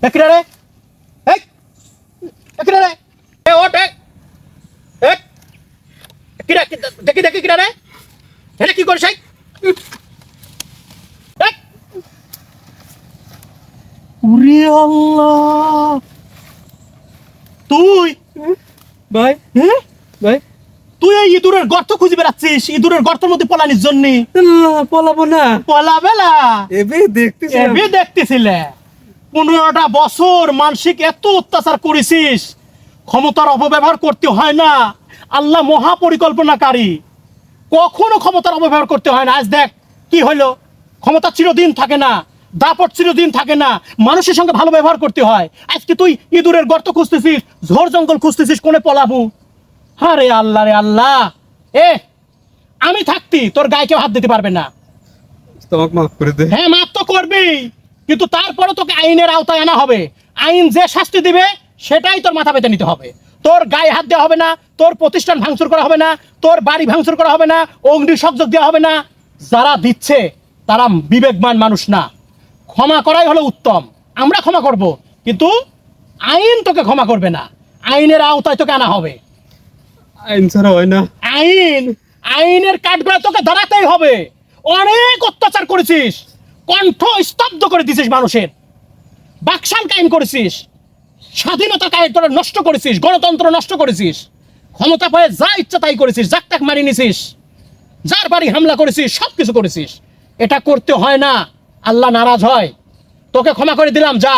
কিরা রে এই কিরা রে এ ওট এ কিরা দেখি দেখি কিরা রে এটা কি করছিস ওরে আল্লাহ তুই ভাই ভাই তুই এই ইঁদুরের গর্ত খুঁজে বেড়াচ্ছিস ইঁদুরের গর্তের মধ্যে পলানির জন্য পলাবো না পলাবে না এবে দেখতেছি এবি দেখতেছিলে 15টা বছর মানসিক এত অত্যাচার করেছিস ক্ষমতার অপব্যবহার করতে হয় না আল্লাহ মহা পরিকল্পনাকারী কখনো ক্ষমতার অপব্যবহার করতে হয় না আজ দেখ কি হলো ক্ষমতা চিরদিন থাকে না দাপট চিরদিন থাকে না মানুষের সঙ্গে ভালো ব্যবহার করতে হয় আজকে তুই ইঁদুরের গর্ত খুঁজতেছিস ঝড় জঙ্গল খুঁজতেছিস কোনে পলাবু আরে আল্লাহ রে আল্লাহ আমি থাকতি তোর গায়ে কেউ হাত দিতে পারবে না তোমাকে মাফ করে দে হ্যাঁ মাফ তো করবি কিন্তু তারপরে তোকে আইনের আওতায় আনা হবে আইন যে শাস্তি দিবে সেটাই তোর মাথা পেতে নিতে হবে তোর গায়ে হাত দেওয়া হবে না তোর প্রতিষ্ঠান ভাঙচুর করা হবে না তোর বাড়ি ভাঙচুর করা হবে না অগ্নিসংযোগ দেওয়া হবে না যারা দিচ্ছে তারা বিবেকবান মানুষ না ক্ষমা করাই হলো উত্তম আমরা ক্ষমা করব কিন্তু আইন তোকে ক্ষমা করবে না আইনের আওতায় তোকে আনা হবে আইন ছাড়া হয় না আইনের কাঠগড়া তোকে ধরাতেই হবে অনেক অত্যাচার করেছিস কণ্ঠ স্তব্ধ করে দিছিস মানুষের বাকশাল কায়েম করেছিস স্বাধীনতা কায়েম করে নষ্ট করেছিস গণতন্ত্র নষ্ট করেছিস ক্ষমতা পেয়ে যা ইচ্ছা তাই করেছিস জাক তাক মারি নিছিস যার বাড়ি হামলা করেছিস সব কিছু করেছিস এটা করতে হয় না আল্লাহ নারাজ হয় তোকে ক্ষমা করে দিলাম যা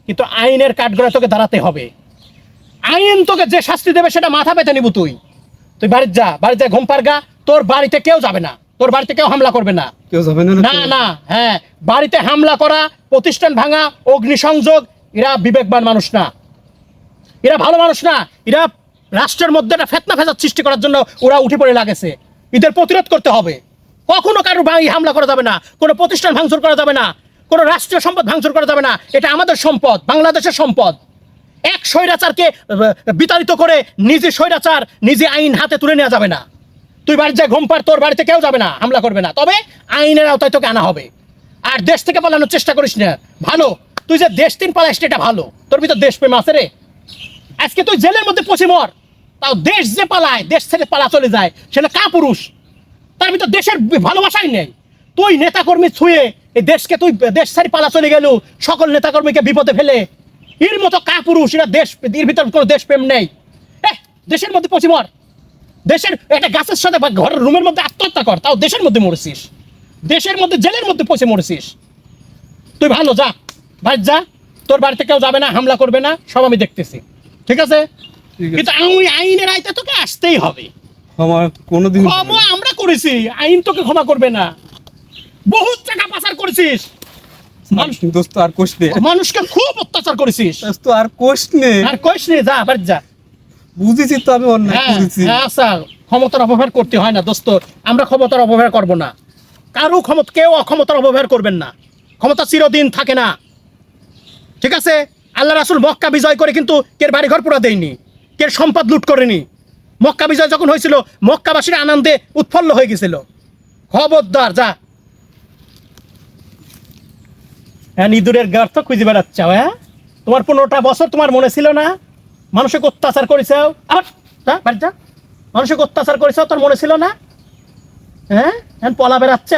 কিন্তু আইনের কাঠগড়া তোকে দাঁড়াতে হবে আইন তোকে যে শাস্তি দেবে সেটা মাথা পেতে নিবু তুই বাড়িতে ঘুম পারগা তোর বাড়িতে কেউ যাবে না তোর বাড়িতে কেউ হামলা করবে না কেউ যাবে না না না হ্যাঁ বাড়িতে হামলা করা প্রতিষ্ঠান ভাঙা অগ্নিসংযোগ এরা বিবেকবান মানুষ না এরা ভালো মানুষ না এরা রাষ্ট্রের মধ্যে একটা ফেতনা ফেসাদ সৃষ্টি করার জন্য ওরা উঠে পড়ে লাগেছে এদের প্রতিরোধ করতে হবে কখনো কারোর বাড়ি হামলা করা যাবে না কোনো প্রতিষ্ঠান ভাঙচুর করা যাবে না কোনো রাষ্ট্রীয় সম্পদ ভাঙচুর করা যাবে না এটা আমাদের সম্পদ বাংলাদেশের সম্পদ এক স্বৈরাচারকে বিতাড়িত করে নিজে স্বৈরাচার নিজে আইন হাতে তুলে নেওয়া যাবে না তুই বাড়িতে ঘুম পার তোর বাড়িতে কেউ যাবে না হামলা করবে না তবে আইনের আওতায় তোকে আনা হবে আর দেশ থেকে পালানোর চেষ্টা করিস না ভালো তুই যে দেশ তিন পালাইস এটা ভালো তোর ভিতর দেশপ্রেম আছে রে আজকে তুই জেলের মধ্যে পচে মর তাও দেশ যে পালায় দেশ থেকে পালা চলে যায় সেটা কা পুরুষ তার ভিতর দেশের ভালোবাসাই নেই তুই নেতাকর্মী ছুঁয়ে এই দেশকে তুই দেশ ছাড়ি পালা চলে গেল সকল নেতাকর্মীকে বিপদে ফেলে এর মতো কা পুরুষ এরা দেশ এর ভিতর কোনো দেশপ্রেম নেই দেশের মধ্যে পচে মর দেশের একটা গাছের সাথে বা ঘরের রুমের মধ্যে আত্মহত্যা কর তাও দেশের মধ্যে মরেছিস দেশের মধ্যে জেলের মধ্যে পচে মরেছিস তুই ভালো যা ভাই যা তোর বাড়িতে কেউ যাবে না হামলা করবে না সব আমি দেখতেছি ঠিক আছে কিন্তু আমি আইনের আইতে তোকে আসতেই হবে আমার কোনোদিন ক্ষমা আমরা করেছি আইন তোকে ক্ষমা করবে না বহুত টাকা পাচার করেছিস দোস্ত আর কোষ নে মানুষকে খুব অত্যাচার করেছিস দোস্ত আর কোষ নে আর কইস নে যা বাড়ি যা বুঝেছি তো আমি অন্যায় করেছি হ্যাঁ স্যার ক্ষমতার অপব্যবহার করতে হয় না দোস্ত আমরা ক্ষমতার অপব্যবহার করব না কারো কেউ অক্ষমতার অপব্যবহার করবেন না ক্ষমতা চিরদিন থাকে না ঠিক আছে আল্লাহ রাসূল মক্কা বিজয় করে কিন্তু কের বাড়িঘর পুরা দেয়নি কের সম্পদ লুট করেনি মক্কা বিজয় যখন হয়েছিল মক্কাবাসীর আনন্দে উৎফুল্ল হয়ে গেছিল খবরদার যা হ্যাঁ ইঁদুরের গর্ত খুঁজে বেড়াচ্ছ হ্যাঁ তোমার 15টা বছর তোমার মনে ছিল না মানুষকে অত্যাচার করেছ যা মানুষকে অত্যাচার করেছ তোর মনে ছিল না হ্যাঁ পলা বেড়াচ্ছ